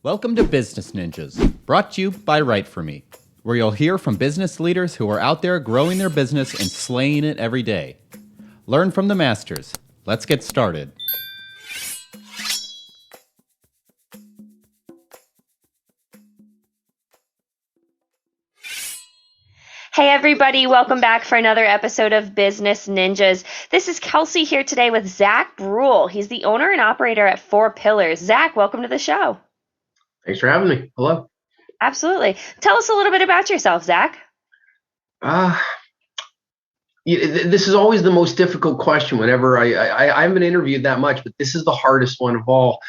Welcome to Business Ninjas, brought to you by WriteForMe, where you'll hear from business leaders who are out there growing their business and slaying it every day. Learn from the masters. Let's get started. Hey everybody, welcome back for another episode of Business Ninjas. This is Kelsey here today with Zach Brule. He's the owner and operator at Four Pillars. Zach, welcome to the show. Thanks for having me. Hello. Absolutely. Tell us a little bit about yourself, Zach. This is always the most difficult question whenever I haven't interviewed that much, but this is the hardest one of all.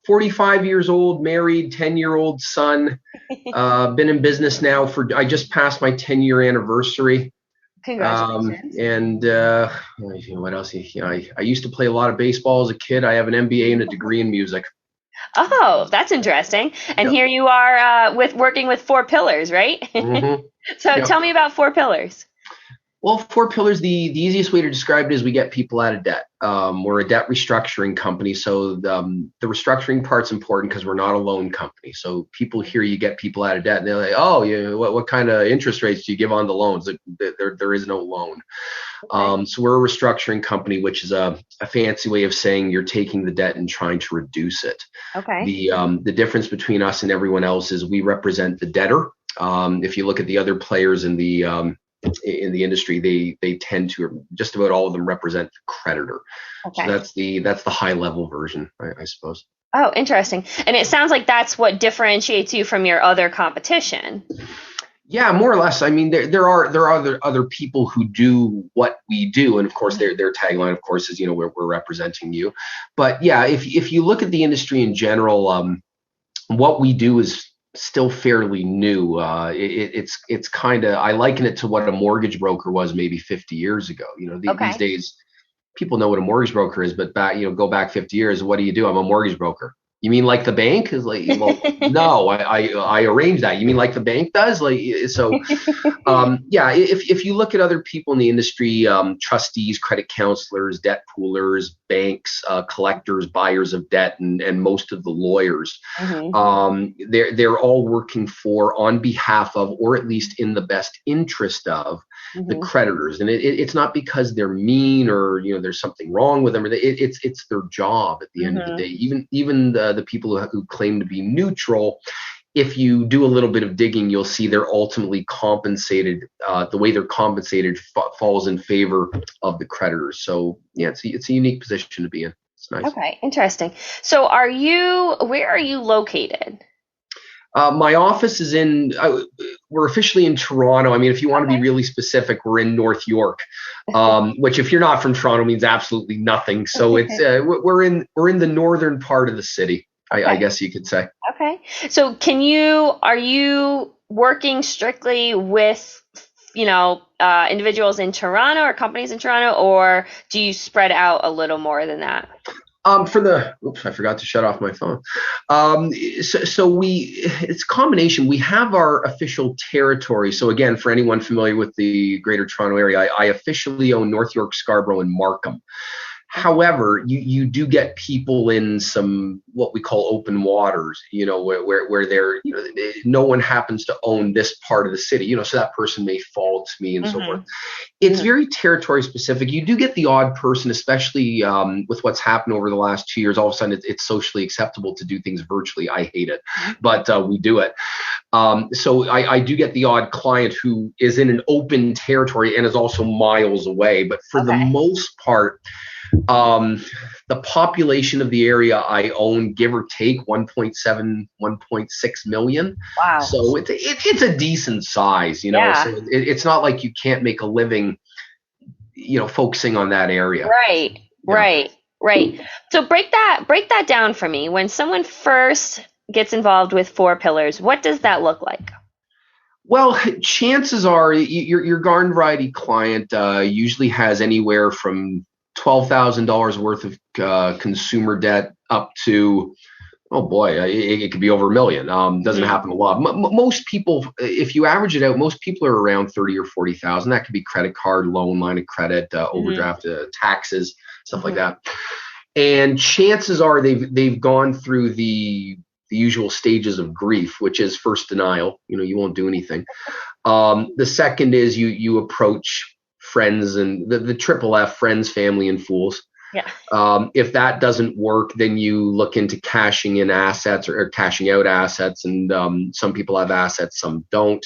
45 years old, married, 10-year-old son, been in business now I just passed my 10-year anniversary. Congratulations. What else? I used to play a lot of baseball as a kid. I have an MBA and a degree in music. Oh, that's interesting. And Yep. Here you are working with Four Pillars, right? Mm-hmm. So Yep. Tell me about Four Pillars. Well, Four Pillars, the easiest way to describe it is we get people out of debt. We're a debt restructuring company. So the restructuring part's important because we're not a loan company. So people hear you get people out of debt and they're like, oh, what kind of interest rates do you give on the loans? There is no loan. So we're a restructuring company, which is a fancy way of saying you're taking the debt and trying to reduce it. Okay. The difference between us and everyone else is we represent the debtor. If you look at the other players in the industry, they tend to, just about all of them represent the creditor. Okay. So that's the high level version, I suppose. Oh, interesting. And it sounds like that's what differentiates you from your other competition. Yeah, more or less. I mean, there are other people who do what we do, and of course, their tagline, of course, is we're representing you. But yeah, if you look at the industry in general, what we do is still fairly new. It's kind of, I liken it to what a mortgage broker was maybe 50 years ago. These days, people know what a mortgage broker is, but go back 50 years. What do? I'm a mortgage broker. You mean like the bank? Is like, well, no, I arrange that. You mean like the bank does? Yeah. If you look at other people in the industry, trustees, credit counselors, debt poolers, banks, collectors, buyers of debt, and most of the lawyers, they're all working on behalf of, or at least in the best interest of, the creditors. And it's not because they're mean or there's something wrong with them. It's their job at the end of the day. Even the people who claim to be neutral, if you do a little bit of digging, you'll see they're ultimately compensated. The way they're compensated falls in favor of the creditors. So yeah, it's a unique position to be in. It's nice. Okay, interesting. So where are you located? My office is we're officially in Toronto. I mean, if you want to be really specific, we're in North York, which if you're not from Toronto means absolutely nothing. So it's we're in the northern part of the city, I guess you could say. Okay. So are you working strictly with, individuals in Toronto or companies in Toronto, or do you spread out a little more than that? Oops, I forgot to shut off my phone. It's a combination. We have our official territory. So again, for anyone familiar with the Greater Toronto area, I officially own North York, Scarborough, and Markham. However, you do get people in some what we call open waters, where no one happens to own this part of the city, so that person may fall to me and so forth. It's very territory specific. You do get the odd person, especially with what's happened over the last 2 years. All of a sudden, it's socially acceptable to do things virtually. I hate it, but we do it. So I do get the odd client who is in an open territory and is also miles away. But for the most part, the population of the area I own, give or take 1.7, 1.6 million. Wow. So it's a decent size, Yeah. So it's not like you can't make a living, focusing on that area. Right. Yeah. Right. So break that down for me. When someone first gets involved with Four Pillars, what does that look like? Well, chances are your garden variety client usually has anywhere from $12,000 worth of consumer debt up to, oh boy, it could be over $1 million. Doesn't happen a lot. Most people, if you average it out, most people are around 30 or 40,000. That could be credit card, loan, line of credit, overdraft, taxes, stuff like that. And chances are they've gone through the the usual stages of grief, which is first denial. You won't do anything. The second is you approach friends, and the triple F, friends, family, and fools. Yeah. If that doesn't work, then you look into cashing in assets or cashing out assets. And some people have assets, some don't.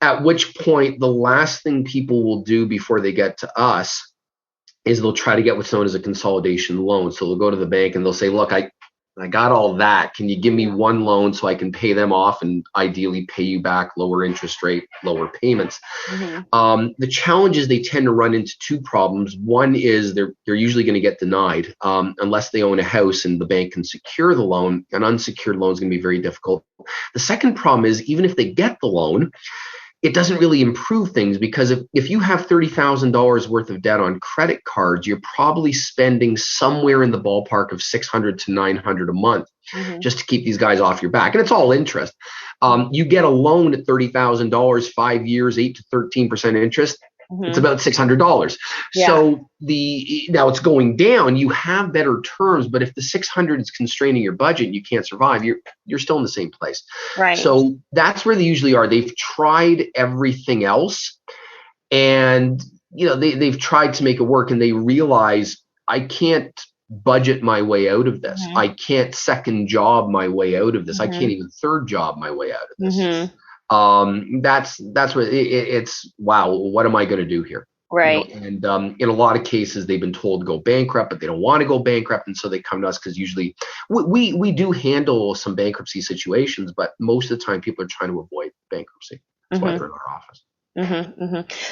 At which point, the last thing people will do before they get to us is they'll try to get what's known as a consolidation loan. So they'll go to the bank and they'll say, look, I got all that. Can you give me one loan so I can pay them off and ideally pay you back, lower interest rate, lower payments? The challenge is they tend to run into two problems. One is they're usually going to get denied unless they own a house and the bank can secure the loan. An unsecured loan is going to be very difficult. The second problem is even if they get the loan, it doesn't really improve things, because if you have $30,000 worth of debt on credit cards, you're probably spending somewhere in the ballpark of $600 to $900 a month just to keep these guys off your back. And it's all interest. You get a loan at $30,000, 5 years, 8 to 13% interest. It's about $600. Yeah. So now it's going down. You have better terms, but if the 600 is constraining your budget and you can't survive, you're still in the same place. Right. So that's where they usually are. They've tried everything else, and they've tried to make it work, and they realize I can't budget my way out of this. I can't second job my way out of this. I can't even third job my way out of this. That's what it's wow, what am I going to do here? Right. And in a lot of cases they've been told to go bankrupt, but they don't want to go bankrupt, and so they come to us, because usually we do handle some bankruptcy situations, but most of the time people are trying to avoid bankruptcy. That's why they're in our office.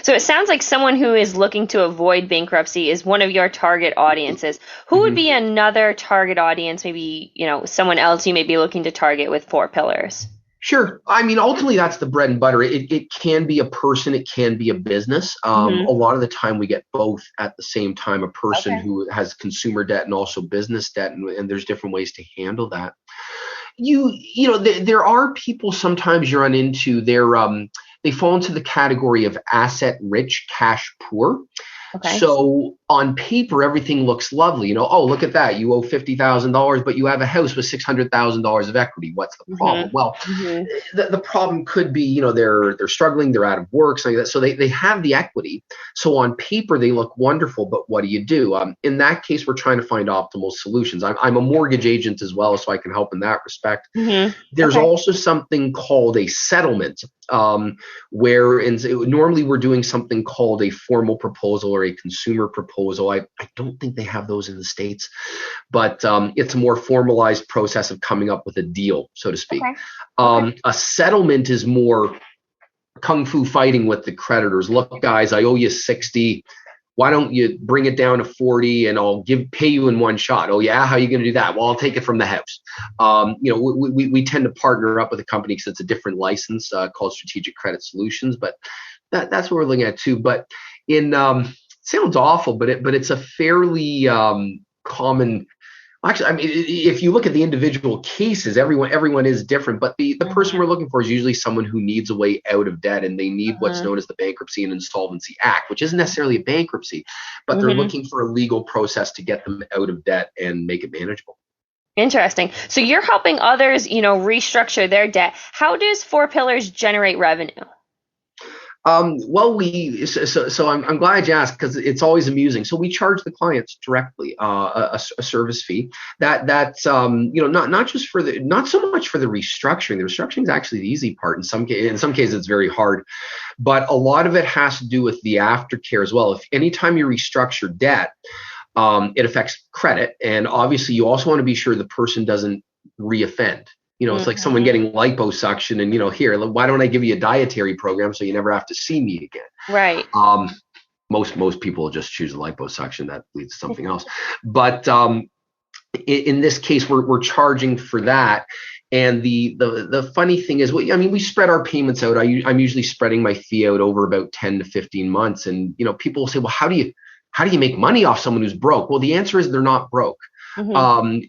So it sounds like someone who is looking to avoid bankruptcy is one of your target audiences. Who would be another target audience? Maybe someone else you may be looking to target with 4 pillars. Sure. I mean, ultimately, that's the bread and butter. It can be a person. It can be a business. A lot of the time we get both at the same time, a person who has consumer debt and also business debt. And there's different ways to handle that. There are people sometimes you run into, they fall into the category of asset rich, cash poor. Okay. So on paper, everything looks lovely. Oh, look at that. You owe $50,000, but you have a house with $600,000 of equity. What's the problem? Well, the problem could be, they're struggling, they're out of work, something like that. So they have the equity. So on paper, they look wonderful, but what do you do? In that case, we're trying to find optimal solutions. I'm a mortgage agent as well, so I can help in that respect. There's also something called a settlement, where normally we're doing something called a formal proposal or a consumer proposal. I don't think they have those in the States, but it's a more formalized process of coming up with a deal, so to speak. A settlement is more kung fu fighting with the creditors. Look, guys, I owe you 60. Why don't you bring it down to 40 and I'll pay you in one shot? Oh yeah, how are you going to do that? Well, I'll take it from the house. We tend to partner up with a company because it's a different license called Strategic Credit Solutions, but that's what we're looking at too. But sounds awful, but it's a fairly common. Actually, I mean, if you look at the individual cases, everyone is different, but the person we're looking for is usually someone who needs a way out of debt, and they need what's known as the Bankruptcy and Insolvency Act, which isn't necessarily a bankruptcy, but they're looking for a legal process to get them out of debt and make it manageable. Interesting. So you're helping others, restructure their debt. How does 4 Pillars generate revenue? Well, I'm glad you asked, because it's always amusing. So we charge the clients directly a service fee. That's not so much for the restructuring. The restructuring is actually the easy part. In some cases, it's very hard, but a lot of it has to do with the aftercare as well. If anytime you restructure debt, it affects credit, and obviously you also want to be sure the person doesn't reoffend. It's like someone getting liposuction and, here, why don't I give you a dietary program so you never have to see me again? Right. Most people will just choose a liposuction. That leads to something else. But in this case, we're charging for that. And the funny thing is, we spread our payments out. I'm usually spreading my fee out over about 10 to 15 months. And, people will say, well, how do you make money off someone who's broke? Well, the answer is they're not broke.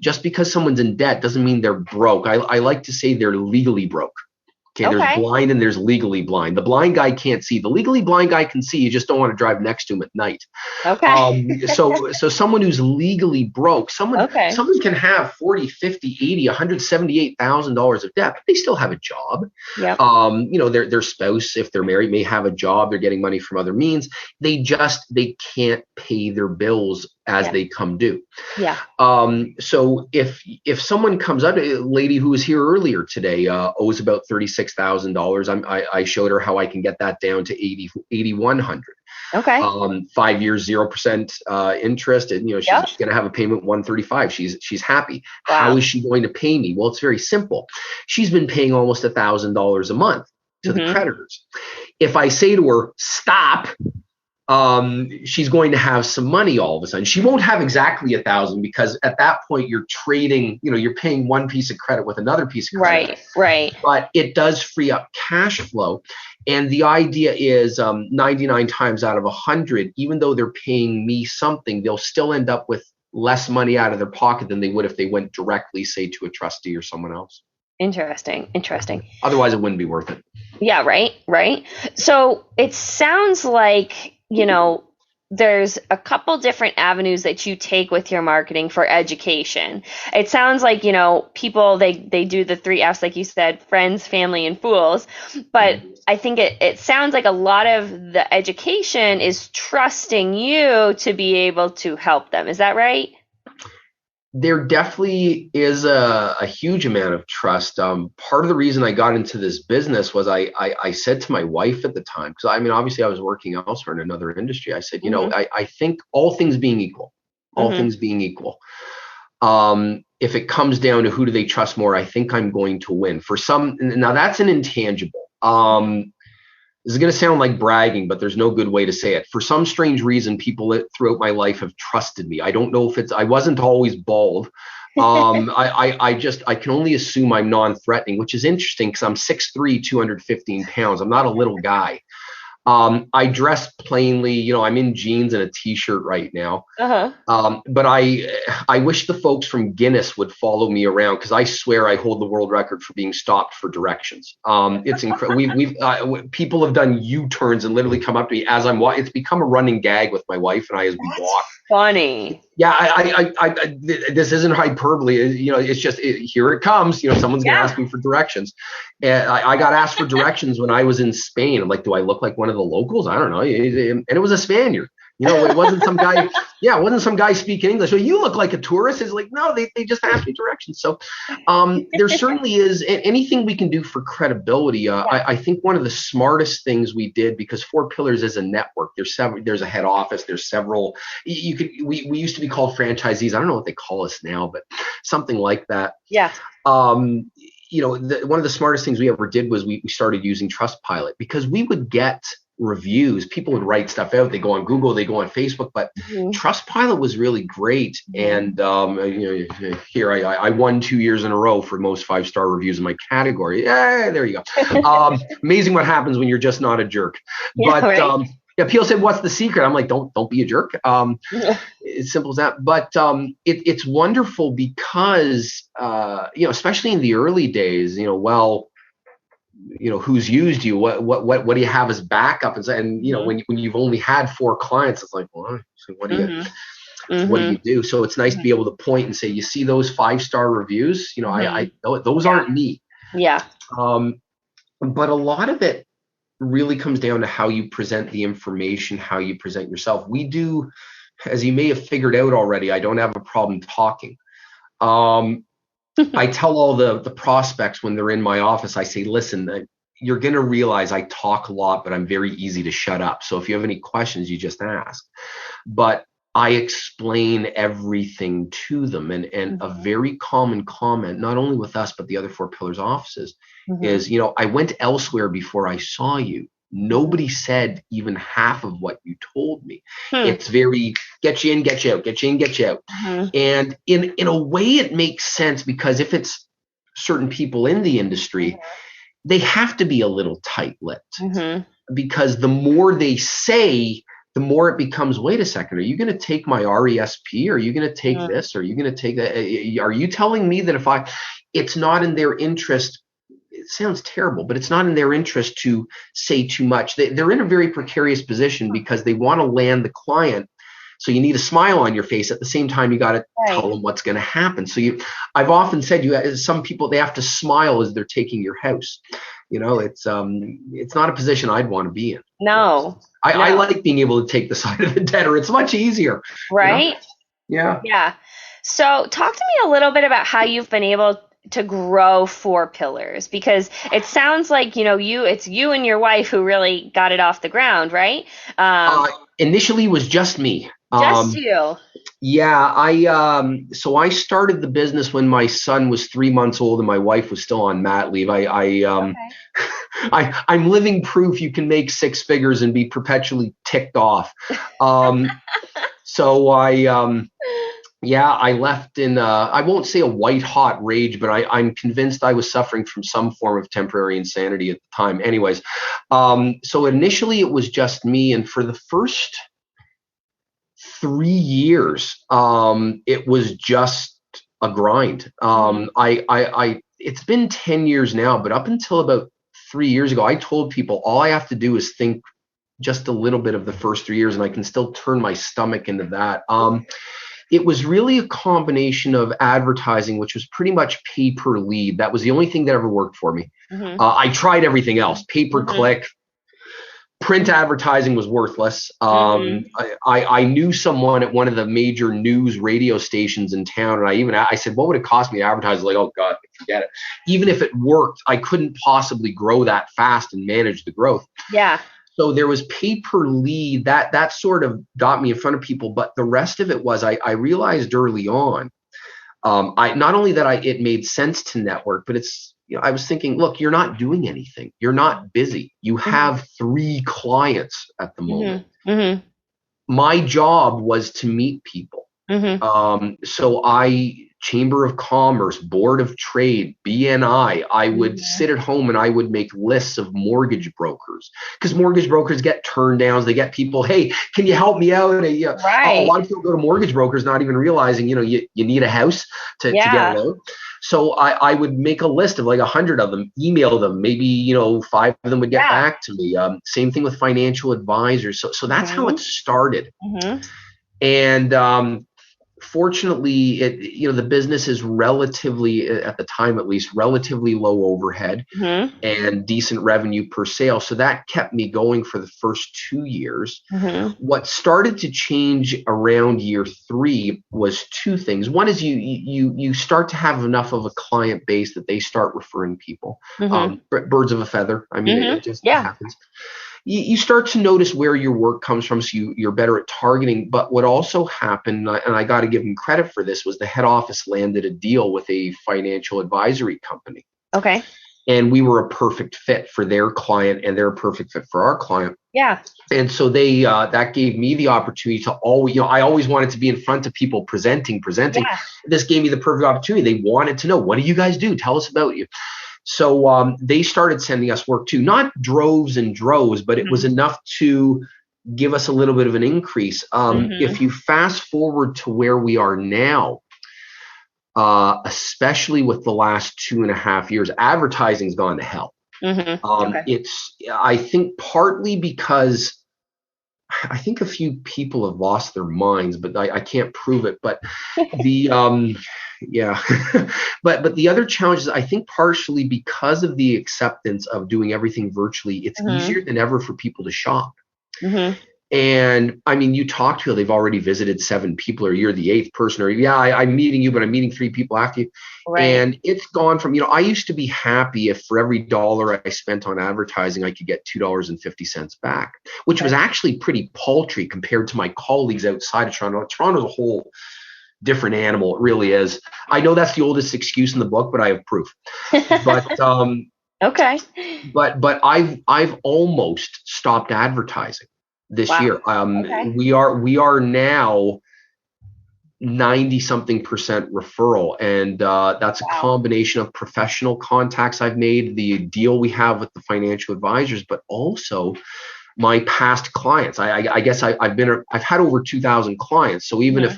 Just because someone's in debt doesn't mean they're broke. I like to say they're legally broke. Okay, there's Okay. blind and there's legally blind. The blind guy can't see. The legally blind guy can see. You just don't want to drive next to him at night. Okay. So someone who's legally broke, someone Okay. can have 40, 50, 80, $178,000 of debt, but they still have a job. Yep. Their spouse, if they're married, may have a job. They're getting money from other means. They can't pay their bills as they come due. Yeah. So if someone comes up, a lady who was here earlier today owes about $36,000. I showed her how I can get that down to 8,100. Okay. 5 years, 0% interest, and she's going to have a payment 135. She's happy. Wow. How is she going to pay me? Well, it's very simple. She's been paying almost $1,000 a month to the creditors. If I say to her, stop, she's going to have some money all of a sudden. She won't have exactly 1,000 because at that point you're trading, you're paying one piece of credit with another piece of credit. Right. But it does free up cash flow. And the idea is 99 times out of 100, even though they're paying me something, they'll still end up with less money out of their pocket than they would if they went directly, say, to a trustee or someone else. Interesting. Otherwise, it wouldn't be worth it. Yeah, right. So it sounds like, there's a couple different avenues that you take with your marketing for education. It sounds like, people, they do the 3 F's, like you said, friends, family, and fools. But I think it sounds like a lot of the education is trusting you to be able to help them. Is that right? There definitely is a huge amount of trust. Part of the reason I got into this business was I said to my wife at the time, because obviously I was working elsewhere in another industry. I said, I think all things being equal, if it comes down to who do they trust more, I think I'm going to win. For some, now that's an intangible. This is going to sound like bragging, but there's no good way to say it. For some strange reason, people throughout my life have trusted me. I don't know if I wasn't always bald. I can only assume I'm non-threatening, which is interesting because I'm 6'3", 215 pounds. I'm not a little guy. I dress plainly, I'm in jeans and a t-shirt right now. But I wish the folks from Guinness would follow me around because I swear I hold the world record for being stopped for directions. It's incredible. People have done U-turns and literally come up to me as I'm walking. It's become a running gag with my wife and I as we walk. Funny. Yeah, I this isn't hyperbole. It's just here it comes. Someone's gonna ask me for directions, and I got asked for directions when I was in Spain. I'm like, do I look like one of the locals? I don't know. And it was a Spaniard. It wasn't some guy. Yeah, it wasn't some guy speaking English. So you look like a tourist. It's like, no, they just asked me directions. So there certainly is anything we can do for credibility. I think one of the smartest things we did, because 4 Pillars is a network. There's a head office. There's several. We used to be called franchisees. I don't know what they call us now, but something like that. Yeah. One of the smartest things we ever did was we started using Trustpilot because we would get reviews. People would write stuff out. They go on Google, they go on Facebook, but Trustpilot was really great. And here I won 2 years in a row for most 5-star reviews in my category. Yeah, there you go. Amazing what happens when you're just not a jerk. Yeah, but right. people said, "What's the secret?" I'm like, "Don't be a jerk." It's simple as that. But it's wonderful because especially in the early days, who's used you, what do you have as backup, and when you've only had 4 clients, it's like, well, so what do you do? So it's nice to be able to point and say, you see those 5-star reviews, I those aren't me. Yeah. But a lot of it really comes down to how you present the information, how you present yourself. We do, as you may have figured out already, I don't have a problem talking. I tell all the prospects when they're in my office, I say, listen, you're going to realize I talk a lot, but I'm very easy to shut up. So if you have any questions, you just ask. But I explain everything to them. And a very common comment, not only with us, but the other 4 Pillars offices is, I went elsewhere before I saw you. Nobody said even half of what you told me. It's very get you in, get you out, get you in, get you out. And in a way it makes sense because if it's certain people in the industry, they have to be a little tight-lipped because the more they say, the more it becomes, wait a second, are you going to take my RESP? Are you going to take this? Are you going to take that? Are you telling me that it's not in their interest? sounds terrible, but it's not in their interest to say too much. They're in a very precarious position because they want to land the client. So you need a smile on your face. At the same time, you got to tell them what's going to happen. So I've often said, some people, they have to smile as they're taking your house. It's not a position I'd want to be in. No. I like being able to take the side of the debtor. It's much easier. Right? Yeah. Yeah. So talk to me a little bit about how you've been able to grow 4 Pillars, because it sounds like, it's you and your wife who really got it off the ground, right? Initially it was just me. Just you. Yeah, so I started the business when my son was 3 months old and my wife was still on mat leave. I'm living proof you can make 6 figures and be perpetually ticked off. So I left in, I won't say a white hot rage, but I'm convinced I was suffering from some form of temporary insanity at the time. Anyways, so initially it was just me, and for the first 3 years, it was just a grind. It's been 10 years now, but up until about 3 years ago, I told people all I have to do is think just a little bit of the first 3 years, and I can still turn my stomach into that. It was really a combination of advertising, which was pretty much pay per lead. That was the only thing that ever worked for me. I tried everything else, pay per click. Print advertising was worthless. I knew someone at one of the major news radio stations in town, and I said, what would it cost me to advertise? Like, oh God, forget it. Even if it worked, I couldn't possibly grow that fast and manage the growth. Yeah. So there was pay per lead that sort of got me in front of people, but the rest of it was I realized early on, not only that it made sense to network, but I was thinking, look, you're not doing anything. You're not busy. You have 3 clients at the moment. My job was to meet people. So Chamber of Commerce, Board of Trade, BNI, I would sit at home and I would make lists of mortgage brokers, because mortgage brokers get turn downs. They get people, hey, can you help me out? A lot of people go to mortgage brokers not even realizing, you need a house to get a loan. So I would make a list of like 100 of them, email them, maybe, 5 of them would get back to me. Same thing with financial advisors. So that's how it started. And fortunately, the business is relatively, at the time at least, relatively low overhead and decent revenue per sale. So that kept me going for the first 2 years. What started to change around year 3 was 2 things. One is you start to have enough of a client base that they start referring people. Birds of a feather. I mean, it just happens. You start to notice where your work comes from, so you're better at targeting. But what also happened, and I got to give them credit for this, was the head office landed a deal with a financial advisory company. Okay. And we were a perfect fit for their client, and they're a perfect fit for our client. Yeah. And so they that gave me the opportunity to always, I always wanted to be in front of people presenting. Yeah. This gave me the perfect opportunity. They wanted to know, what do you guys do? Tell us about you. So they started sending us work too, not droves and droves, but it was enough to give us a little bit of an increase. If you fast forward to where we are now, especially with the last 2.5 years, advertising's gone to hell. It's, I think, partly because I think a few people have lost their minds, but I can't prove it. But the but the other challenge is, I think, partially because of the acceptance of doing everything virtually, it's easier than ever for people to shop. And I mean, you talk to people, they've already visited 7 people, or you're the 8th person, or I'm meeting you, but I'm meeting 3 people after you. Right. And it's gone from, I used to be happy if for every dollar I spent on advertising, I could get $2.50 back, which was actually pretty paltry compared to my colleagues outside of Toronto. Toronto's a whole different animal. It really is. I know that's the oldest excuse in the book, but I have proof. But okay. But I've almost stopped advertising this year. We are now 90-something% referral, and that's a combination of professional contacts I've made, the deal we have with the financial advisors, but also my past clients. I guess I've had over 2,000 clients. So even if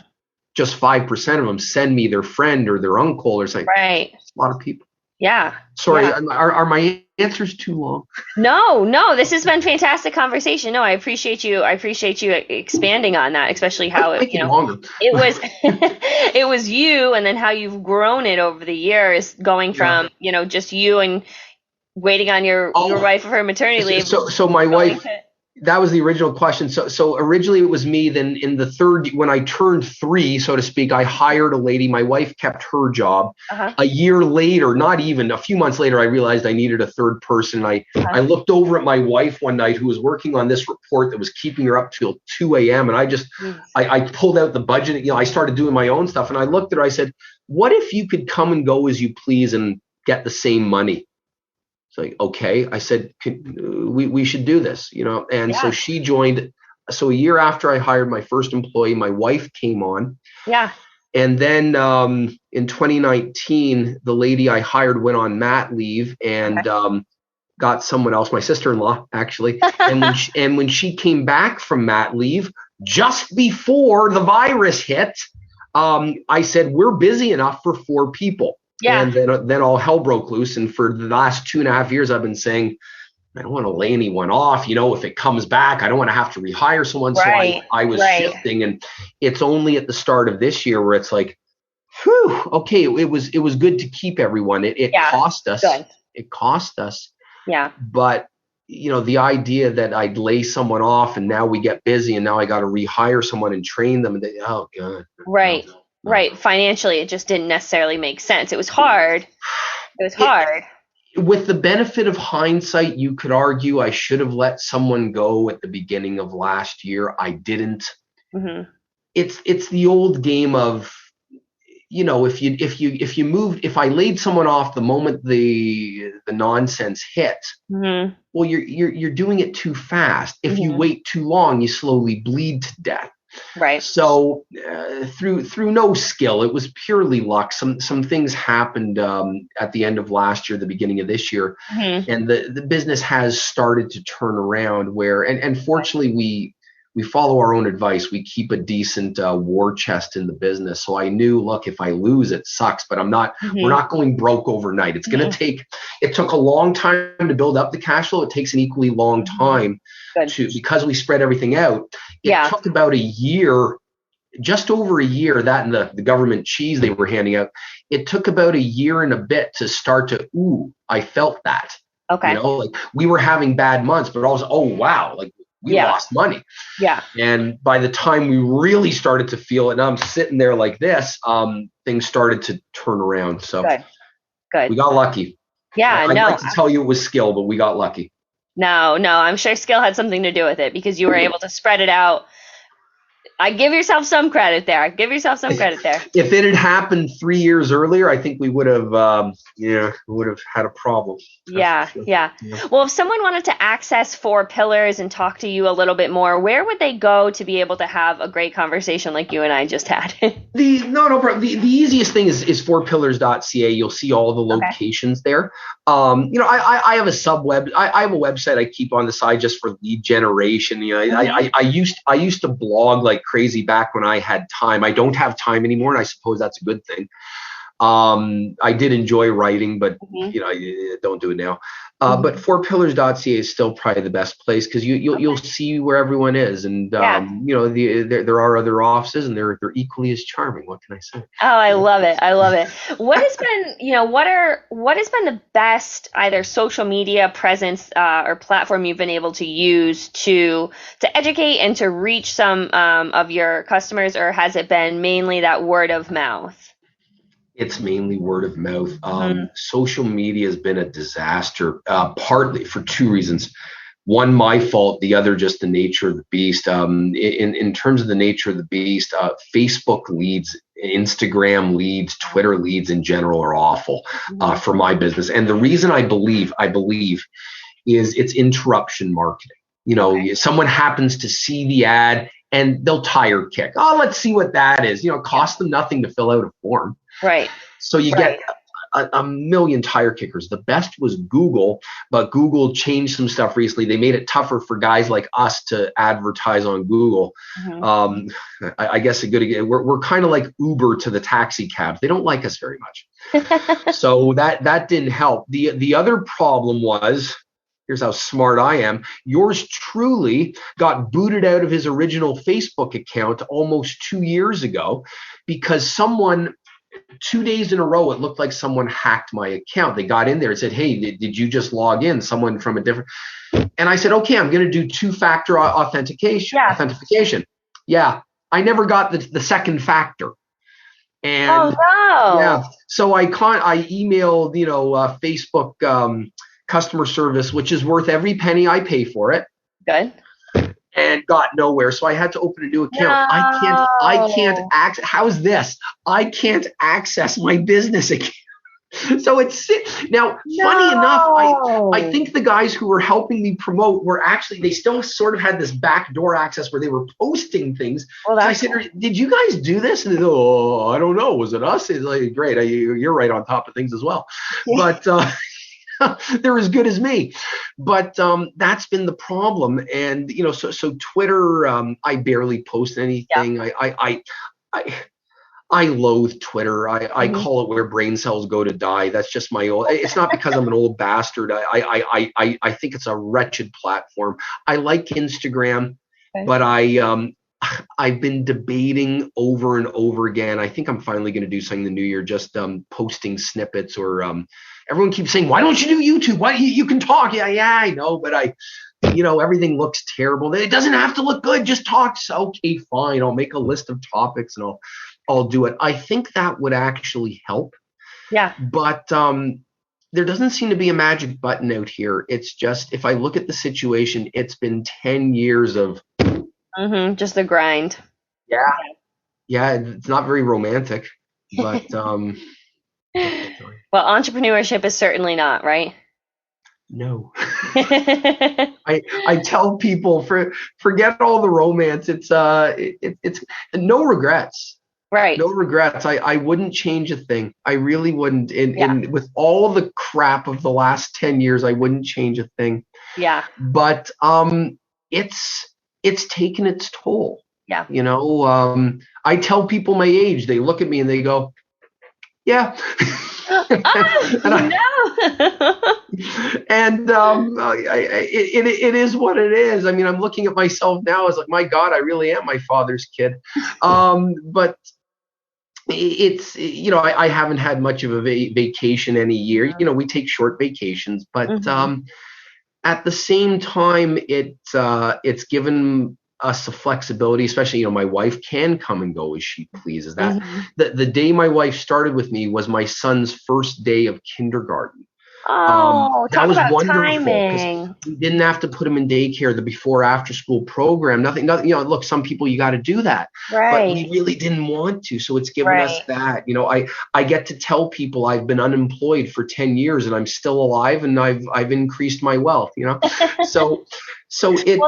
just 5% of them send me their friend or their uncle or something, it's a lot of people. Yeah. Sorry, Yeah. are my answers too long? No, this has been fantastic conversation. No, I appreciate you expanding on that, especially how Make it longer. it was it was you, and then how you've grown it over the years, going from, just you and waiting on your wife for her maternity leave. So my wife, that was the original question. So originally it was me. Then in the third, when I turned 3, so to speak, I hired a lady. My wife kept her job. A year later, not even a few months later, I realized I needed a third person. I looked over at my wife one night, who was working on this report that was keeping her up till 2 a.m. And I pulled out the budget. I started doing my own stuff, and I looked at her. I said, "What if you could come and go as you please and get the same money?" It's like, okay. I said, we should do this, and so she joined. So a year after I hired my first employee, my wife came on. Yeah. And then in 2019, the lady I hired went on mat leave and got someone else, my sister-in-law, actually. And when she came back from mat leave, just before the virus hit, I said, we're busy enough for 4 people. Yeah. And then all hell broke loose. And for the last 2.5 years, I've been saying, I don't want to lay anyone off. If it comes back, I don't want to have to rehire someone. Right. So I was shifting. And it's only at the start of this year where it's like, whew, okay, it was good to keep everyone. It cost us. Good. It cost us. Yeah. But the idea that I'd lay someone off and now we get busy and now I got to rehire someone and train them. And oh God. Right. No. Right. Financially, it just didn't necessarily make sense. It was hard. With the benefit of hindsight, you could argue I should have let someone go at the beginning of last year. I didn't. Mm-hmm. It's the old game of, if I laid someone off the moment the nonsense hit, mm-hmm. well, you're doing it too fast. If you wait too long, you slowly bleed to death. Right. So through no skill, it was purely luck. Some things happened at the end of last year, the beginning of this year, and the business has started to turn around. And fortunately, we follow our own advice. We keep a decent war chest in the business. So I knew, look, if I lose, it sucks, but I'm not. We're not going broke overnight. It's going to take. It took a long time to build up the cash flow. It takes an equally long time because we spread everything out. It took about a year, just over a year, that and the government cheese they were handing out. It took about a year and a bit to start to, I felt that. Okay. Like we were having bad months, but also, oh, wow, like we lost money. Yeah. And by the time we really started to feel it, and I'm sitting there like this, things started to turn around. So good. We got lucky. Yeah. I'd like to tell you it was skill, but we got lucky. No, I'm sure skill had something to do with it because you were able to spread it out. I give yourself some credit there. If it had happened 3 years earlier, I think we would have, had a problem. Yeah. Well, if someone wanted to access 4 Pillars and talk to you a little bit more, where would they go to be able to have a great conversation like you and I just had? No problem. The easiest thing is 4pillars.ca. You'll see all the locations there. I have a I have a website I keep on the side just for lead generation. I used to blog like crazy back when I had time. I don't have time anymore, and I suppose that's a good thing. I did enjoy writing, but I don't do it now. But 4pillars.ca is still probably the best place because you'll see where everyone is, and there are other offices, and they're equally as charming. What can I say? Oh, I love it. What has been what has been the best either social media presence or platform you've been able to use to educate and to reach some of your customers, or has it been mainly that word of mouth? It's mainly word of mouth. Social media has been a disaster, partly for 2 reasons. One, my fault. The other, just the nature of the beast. In terms of the nature of the beast, Facebook leads, Instagram leads, Twitter leads in general are awful for my business. And the reason I believe is it's interruption marketing. Someone happens to see the ad and they'll tire kick. Oh, let's see what that is. It costs them nothing to fill out a form. Right. So you get a million tire kickers. The best was Google, but Google changed some stuff recently. They made it tougher for guys like us to advertise on Google. I guess we're kind of like Uber to the taxi cabs. They don't like us very much. So that didn't help. The other problem was, here's how smart I am. Yours truly got booted out of his original Facebook account almost 2 years ago because someone, 2 days in a row, it looked like someone hacked my account. They got in there and said, hey, did you just log in? Someone from a different. And I said, okay, I'm going to do two-factor authentication. Yeah. I never got the second factor. And yeah, so I emailed, Facebook customer service, which is worth every penny I pay for it. Good. And got nowhere. So I had to open a new account. No. I can't access. How's this? I can't access my business account. So it's now funny enough, I think the guys who were helping me promote were actually, they still sort of had this backdoor access where they were posting things. So I said, did you guys do this? And they go, I don't know. Was it us? It's like, great. You're right on top of things as well. But they're as good as me. But that's been the problem. And, so Twitter, I barely post anything. Yeah. I loathe Twitter. I call it where brain cells go to die. That's just my old. It's not because I'm an old bastard. I think it's a wretched platform. I like Instagram, but I've been debating over and over again. I think I'm finally going to do something in the new year, just posting snippets or everyone keeps saying, why don't you do YouTube? Why you can talk? Yeah, I know, but everything looks terrible. It doesn't have to look good. Just talk. So, okay, fine. I'll make a list of topics and I'll do it. I think that would actually help. Yeah. But there doesn't seem to be a magic button out here. It's just, if I look at the situation, it's been 10 years of just the grind. Yeah. Yeah. It's not very romantic, but well, entrepreneurship is certainly not, right? No. I tell people, forget all the romance. It's no regrets. Right. No regrets. I wouldn't change a thing. I really wouldn't. And with all the crap of the last 10 years, I wouldn't change a thing. Yeah. But it's taken its toll. Yeah. I tell people my age, they look at me and they go, yeah. It is what it is. I mean, I'm looking at myself now as like, my God, I really am my father's kid. But it's, I haven't had much of a vacation any year. We take short vacations, but at the same time, it's given us the flexibility, especially, my wife can come and go as she pleases. That the day my wife started with me was my son's first day of kindergarten. That was wonderful because we didn't have to put him in daycare, the before after school program, nothing. Look, some people, you got to do that, right? But we really didn't want to. So it's given us that, I get to tell people I've been unemployed for 10 years and I'm still alive and I've increased my wealth, so it,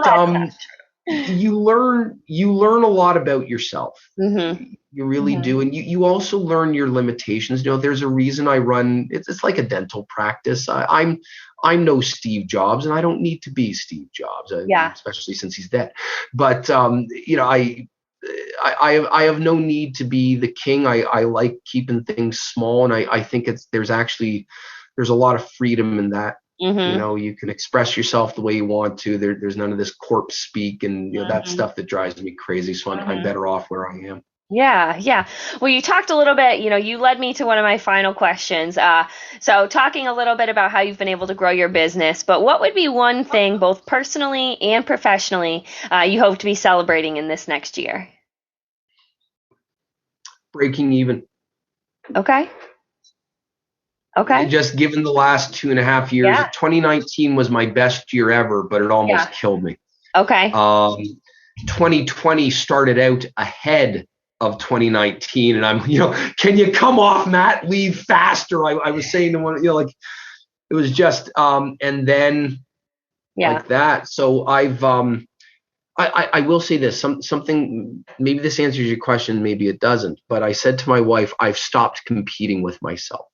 you learn a lot about yourself. You really do. And you also learn your limitations. There's a reason I run, it's like a dental practice. I'm no Steve Jobs and I don't need to be Steve Jobs, especially since he's dead. But, I have no need to be the king. I like keeping things small. And I think there's a lot of freedom in that. You can express yourself the way you want to. There's none of this corpse speak and that stuff that drives me crazy. So I'm better off where I am. Yeah. Well, you talked a little bit, you led me to one of my final questions. So talking a little bit about how you've been able to grow your business, but what would be one thing, both personally and professionally, you hope to be celebrating in this next year? Breaking even. Okay. Just given the last 2.5 years, 2019 was my best year ever, but it almost killed me. Okay. 2020 started out ahead of 2019, and I'm, can you come off, Matt? Leave faster. I was saying to one, it was just, and then like that. So I've, I will say this, something, maybe this answers your question, maybe it doesn't, but I said to my wife, I've stopped competing with myself.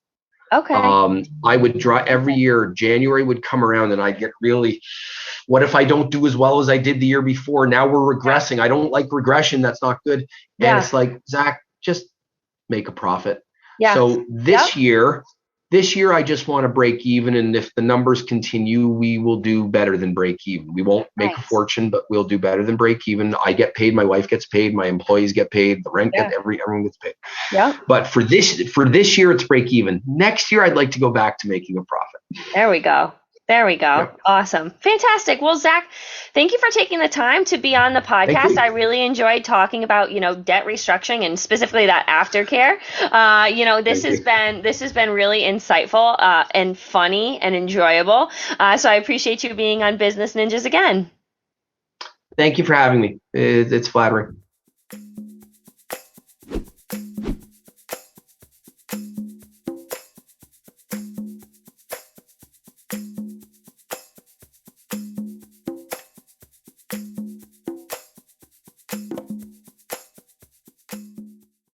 Okay. I would draw every year. January would come around and I'd get really, what if I don't do as well as I did the year before? Now we're regressing. I don't like regression. That's not good. And Yeah. it's like, Zach, just make a profit. Yeah. So this year I just want to break even. And if the numbers continue, we will do better than break even. We won't make a fortune, but we'll do better than break even. I get paid. My wife gets paid. My employees get paid. The rent gets everyone gets paid. Yeah. But for this year, it's break even. Next year, I'd like to go back to making a profit. There we go. Yep. Awesome. Fantastic. Well, Zach, thank you for taking the time to be on the podcast. I really enjoyed talking about, debt restructuring and specifically that aftercare. This has been really insightful, and funny and enjoyable. So I appreciate you being on Business Ninjas again. Thank you for having me. It's flattering.